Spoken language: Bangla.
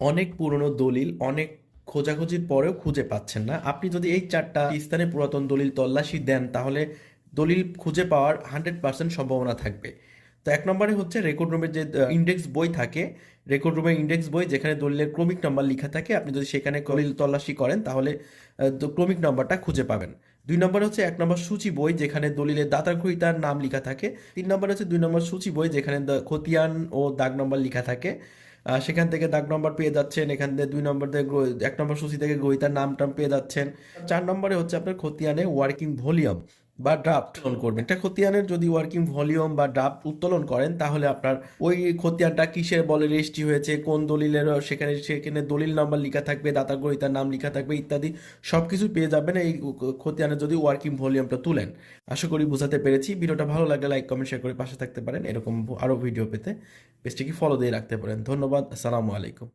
অনেক পুরনো দলিল অনেক খোঁজাখুঁজির পরেও খুঁজে পাচ্ছেন না। আপনি যদি এই ৪টা স্থানে পুরাতন দলিল তল্লাশি দেন তাহলে দলিল খুঁজে পাওয়ার 100% সম্ভাবনা থাকবে। তো ১ নম্বরে হচ্ছে রেকর্ড রুমের যে ইনডেক্স বই থাকে, রেকর্ড রুমের ইনডেক্স বই যেখানে দলিলের ক্রমিক নাম্বার লিখা থাকে, আপনি যদি সেখানে দলিল তল্লাশি করেন তাহলে ক্রমিক নাম্বারটা খুঁজে পাবেন। ২ নম্বরে হচ্ছে ১ নম্বর সূচি বই যেখানে দলিলের দাতা গ্রহীতার নাম লিখা থাকে। ৩ নম্বরে হচ্ছে ২ নম্বর সূচি বই যেখানে খতিয়ান ও দাগ নম্বর লিখা থাকে। সেখান থেকে দাগ নম্বর পেয়ে যাচ্ছেন, এখান থেকে ২ নম্বর থেকে ১ নম্বর সূচি থেকে গ্রহীতার নাম-টাম পেয়ে যাচ্ছেন। ৪ নম্বরে হচ্ছে আপনার খতিয়ানে ওয়ার্কিং ভলিউম বা ড্রাফট উত্তোলন করবেন। একটা খতিয়ানের যদি ওয়ার্কিং ভলিউম বা ড্রাফট উত্তোলন করেন তাহলে আপনার ওই খতিয়ানটা কিসের বলে রেজিস্ট্রি হয়েছে, কোন দলিলের, সেখানে সেখানে দলিল নাম্বার লিখা থাকবে, দাতা গ্রহীতার নাম লিখা থাকবে ইত্যাদি সবকিছু পেয়ে যাবেন এই খতিয়ানে যদি ওয়ার্কিং ভলিউমটা তুলেন। আশা করি বোঝাতে পেরেছি। ভিডিওটা ভালো লাগলে লাইক, কমেন্ট, শেয়ার করে পাশে থাকতে পারেন। এরকম আরও ভিডিও পেতে পেজটিকে ফলো দিয়ে রাখতে পারেন। ধন্যবাদ। আসসালামু আলাইকুম।